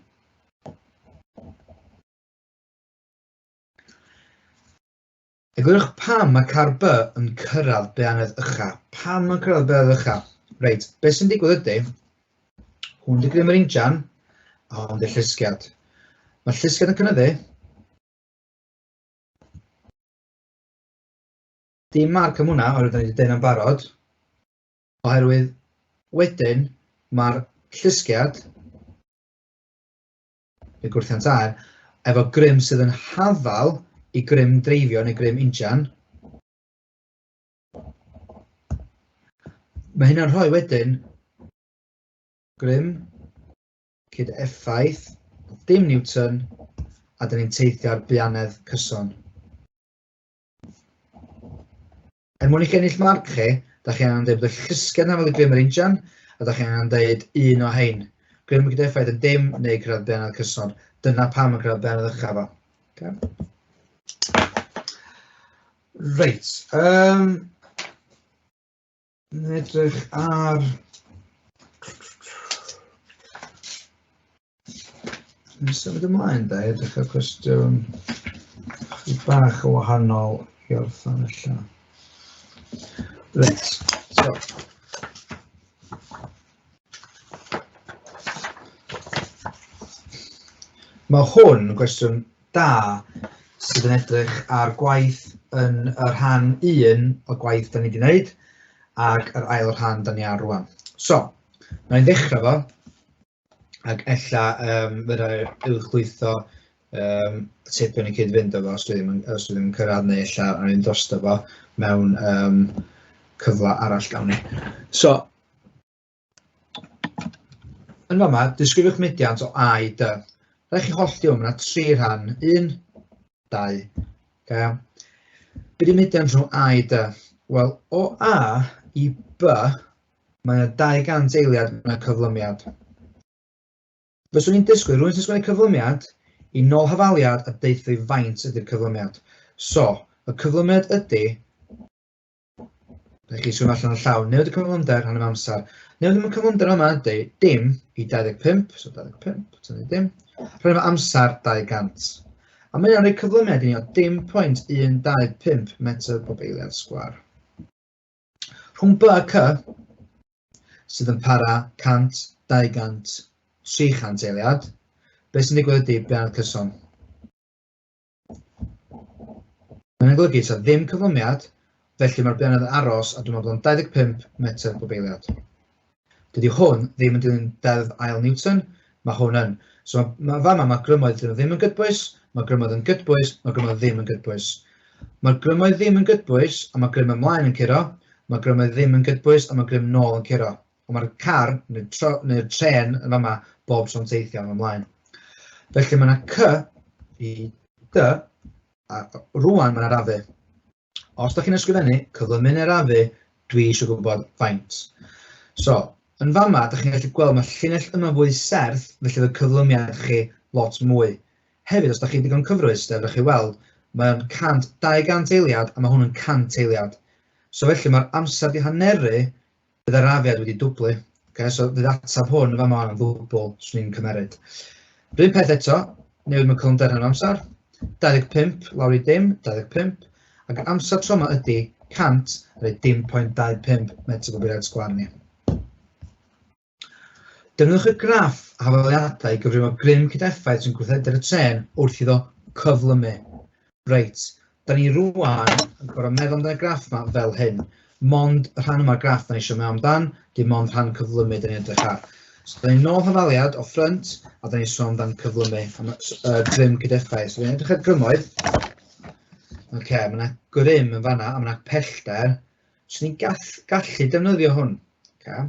Eglurwch pam mae car B yn cyrraedd beanedd ucha. Pam mae'n cyrraedd beanedd ucha? Reit, beth sy'n digwydd ydy, hwn di grym yr injan, a hwn di llusgiad. Mae llusgiad yn cynyddu. Dim marc am hwnna, oherwydd da ni wedi deud yn barod, oherwydd wedyn mae'r llusgiad, y gwrthiant aer, efo grym sydd yn hafal i grym dreifio neu grym injan. Mae hynna'n rhoi wedyn grym cyd effaith dim Newton a da ni'n teithio ar beanedd cyson. Mwyn i chi ennill marc chi, da chi angen dweud bod y llusgiad hafal i grym yr injan a da chi angen dweud un o hein. Grym gyda effaith yn dim neu cyrraedd beanedd cyson. Dyna pam yn cyrraedd beanedd ucha fo. Okay. Reit. Edrych ar... Ni'n symud ymlaen da, edrych ar cwestiwn bach o wahanol i orffen allan. Reit. So. Mae hwn yn cwestiwn da sydd yn edrych ar gwaith yn y rhan 1 o gwaith da ni wedi wneud ac yr ail rhan da ni ar rwan. So, mae'n ddechrau fo ac ella fydda uwchlwytho sut dwi'n ei cyd-fynd efo os dwi ddim yn cyrraedd neu ella ar un drosto fo mewn cyfle arall gawn ni. So, yn fama, disgrifiwch mudiant o A i D. Rhaid chi hollti o'n yna 3 rhan, 1, 2. Okay. Be di mudiant rhwng A i D? Wel, o A i B, mae yna 200 eiliad mewn cyflymiad. Fyswn ni'n disgwyl, rwy'n sy'n sgwennu cyflymiad i nôl hafaliad a deithio faint ydy'r cyflymiad. So, y cyflymiad ydy, rhaid chi sgwyn allan y llaw, newid y cyflymder rhan am amser. Newid y cyflymder yma ydy dim i 25, so 25, tynnu dim. Rhaid efo amser 200. A mae'n rhoi cyflymiad i ni o dim 0.125 metr bob eiliad sgwar. Rhwng B a C, sydd yn para 100, 200, 300 eiliad, beth sy'n digwydd ydy beanedd cyson. Mae'n golygu sa ddim cyflymiad, felly mae'r beanedd yn aros a dwi'n meddwl yn 25 metr bob eiliad. Dydy hwn ddim yn dilyn deddf ail Newton, mae hwn yn. So mae grymoedd ddim yn gydbwys, mae grymoedd yn gydbwys, mae grymoedd ddim yn gydbwys. Mae'r grymoedd ddim yn gydbwys, a mae grym ymlaen yn curo, mae grymoedd ddim yn gydbwys, a mae grym nôl yn curo. Ond mae'r car neu'r tren yn fama bob tro'n teithio ymlaen. Felly mae yna C i D, a rwan mae yna rafu. Os da chi'n ysgrifennu, cyflymu'n rafu, dwi eisiau gwybod faint. So, yn fama, da chi'n gallu gweld mae llinell yma fwy serth, felly y cyflymiad chi lot mwy. Hefyd, os da chi digon cyfrwys, da chi weld, mae'n 200 eiliad, a mae hwn yn 100 eiliad. So felly mae'r amser di hanneru, bydd yr afiad wedi dwblu. Okay? So bydd atab hwn yn fama yn ddwbl, swn i'n cymeryd. Rhyn peth eto, newid mae cyflymder yn amser, 25 lawr i dim, 25, ac amser tro yma ydy 100 neu 0.25 metr o buriad sgwar ni. Defnyddiwch y graff a hafaliadau i gyfrifo grym cydeffaith sy'n gweithredu'r y tren wrth iddo cyflymu. Reit, da ni rwan yn gorfod meddwl amdano'r graff yma fel hyn. Mond rhan yma'r graff da ni eisiau meddwl amdan, dim ond rhan cyflymu da ni'n edrych ar. So da ni nôl hafaliad o ffrynt, a da ni sôn amdan cyflymu, grym cydeffaith. So da ni'n edrych ar grymoedd. Okay, mae yna grym yn fanna, a mae yna pellter. So ni'n gallu defnyddio hwn. Okay.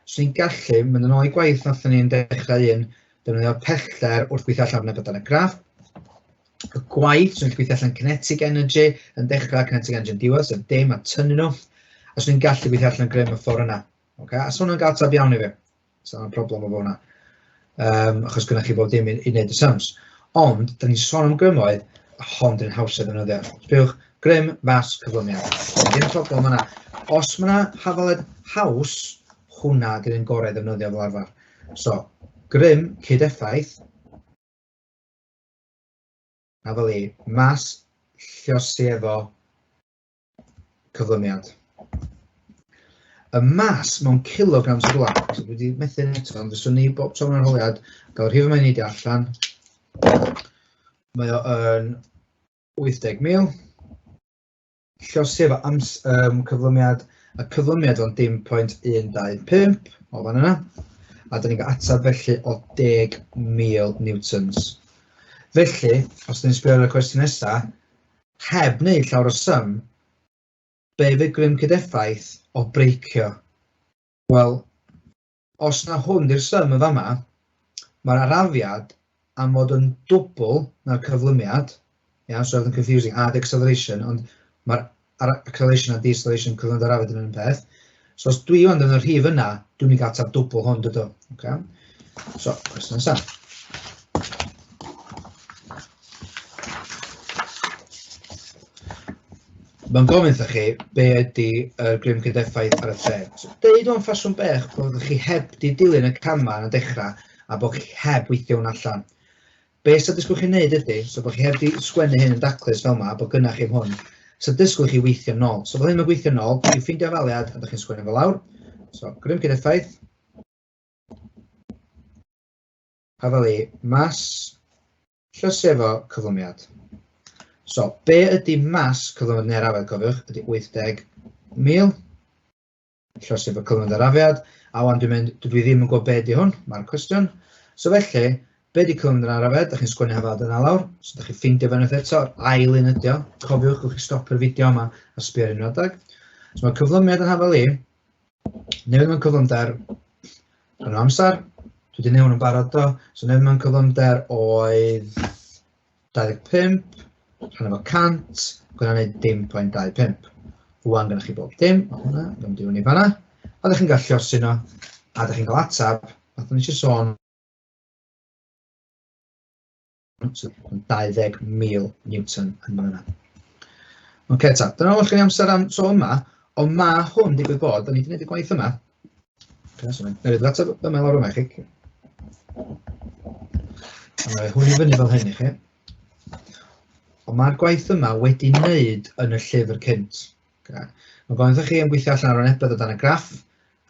So ni'n gallu, mynd yn ôl i gwaith nathon ni'n dechrau un, defnyddio pellter wrth gweithio allan nebod yn y graff. Y gwaith, so ni'n gweithio allan kinetic energy, yn dechrau kinetic energy yn diwedd, sef dim a tynnu nhw. A so ni'n gallu gweithio allan grym y ffordd yna. Okay. A so hwnna'n gael tab iawn i fi. So yna'n problem o fo hwnna. Achos gynnwch chi bod dim i wneud y sums. Ond, da ni'n sôn am grymoedd, a hon dyn haws yn ddefnyddio. Sbiwch, grym, fas, cyflymiad. Dim problem yna. Os mae yna hafaled haws, hwnna gyda'n gorau ddefnyddio fel arfer. So, grym, cydeffaith, a fel i, mas, llosi efo cyflymiad. Y mas mewn kilograms o gwla. So, dwi wedi methu eto, ond fyswn ni bob tro mewn arholiad, gael rhif yma i neidio allan. Mae o yn 80,000. Llosi efo cyflymiad, a cyflymiad o'n 0.125 o fan yna. A da ni'n cael atab felly o 10,000 newtons. Felly, os da ni'n sbio ar y cwestiwn nesaf, heb wneud llawer o sym, be fydd grym cydeffaith o breicio? Wel, os na hwn di'r sym yn fama, mae'r arafiad am fod yn dwbl na'r cyflymiad, so oedd yn confusing, add acceleration, ond mae'r acceleration a deceleration cyflymder arafiad yn un peth. So os dwi ond yn y rhif yna, dwi'n mynd i gael tab dwbl hwn dydw. Okay? So, cwestiwn nesaf. Mae'n gofyn wrthych chi be ydy y grym cydeffaith ar y tren. So, deud o'n ffasiwn bech bod chi heb di dilyn y cama yn y dechrau a bod chi heb weithio hwn allan. Be sy'n disgwyl chi'n neud ydy, so bod chi heb di sgwennu hyn yn daclus fel yma, bod gynnach chi hwn, so disgwyl chi weithio nôl. So fel hyn mae'n gweithio nôl, chi'n ffeindio faliad a da chi'n sgwennu fel lawr. So, grym cydeffaith. A fel i, mas, llosi efo cyflymiad. So, be ydy mas cyflymiad neu'r arafiad, cofiwch, ydy 80,000. Llosi efo cyflymiad arafiad. A wan dwi ddim yn gwybod be ydy hwn, mae'r cwestiwn. So felly, be ydy cyflymiad arafiad, da chi'n sgwennu hafaliad yna lawr. So, da chi'n ffeindio fan eto, ail un ydy o. Cofiwch, gwch chi stopio'r fideo yma a sbio'r unrhyw adag. So, mae cyflymiad yn hafal i, newid mewn cyflymder yn amser. Dwi wedi newid yn barod do. So, newid mewn cyflymder oedd 25, rhan efo 100, gwna wneud 0.25. Rwan gyda chi bob dim, o hwnna, ddim diwn i fanna. A da chi'n gallu llosi nhw, a da chi'n cael atab, a da ni eisiau sôn 20,000 newton yn fanna. Ok, ta, dyna oll gen i amser am tro yma, ond mae hwn digwydd bod, da ni wedi gwneud y gwaith yma. Ok, so mae'n rhaid atab yma lawr yma i chi. A mae hwn i fyny fel hyn i chi. Ond mae'r gwaith yma wedi wneud yn y llyfr cynt. Okay. Mae gofyn wrthych chi yn gweithio allan ar ynebedd o dan y graff,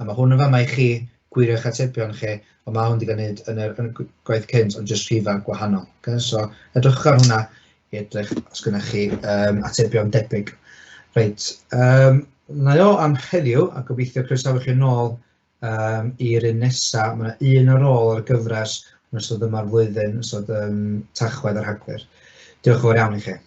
a mae hwn yn fama i chi gwirio'ch atebion chi, ond mae hwn wedi gwneud yn y gwaith cynt, ond jyst rhifau gwahanol. Okay. So, edrychwch ar hwnna i edrych os gynnwch chi atebion debyg. Reit, na o am heddiw, a gobeithio croesawu chi nôl i'r un nesaf. Mae yna un ar ôl ar y gyfres, yn ystod yma'r flwyddyn, yn ystod Tachwedd a Rhagfyr. Diolch yn fawr iawn i chi.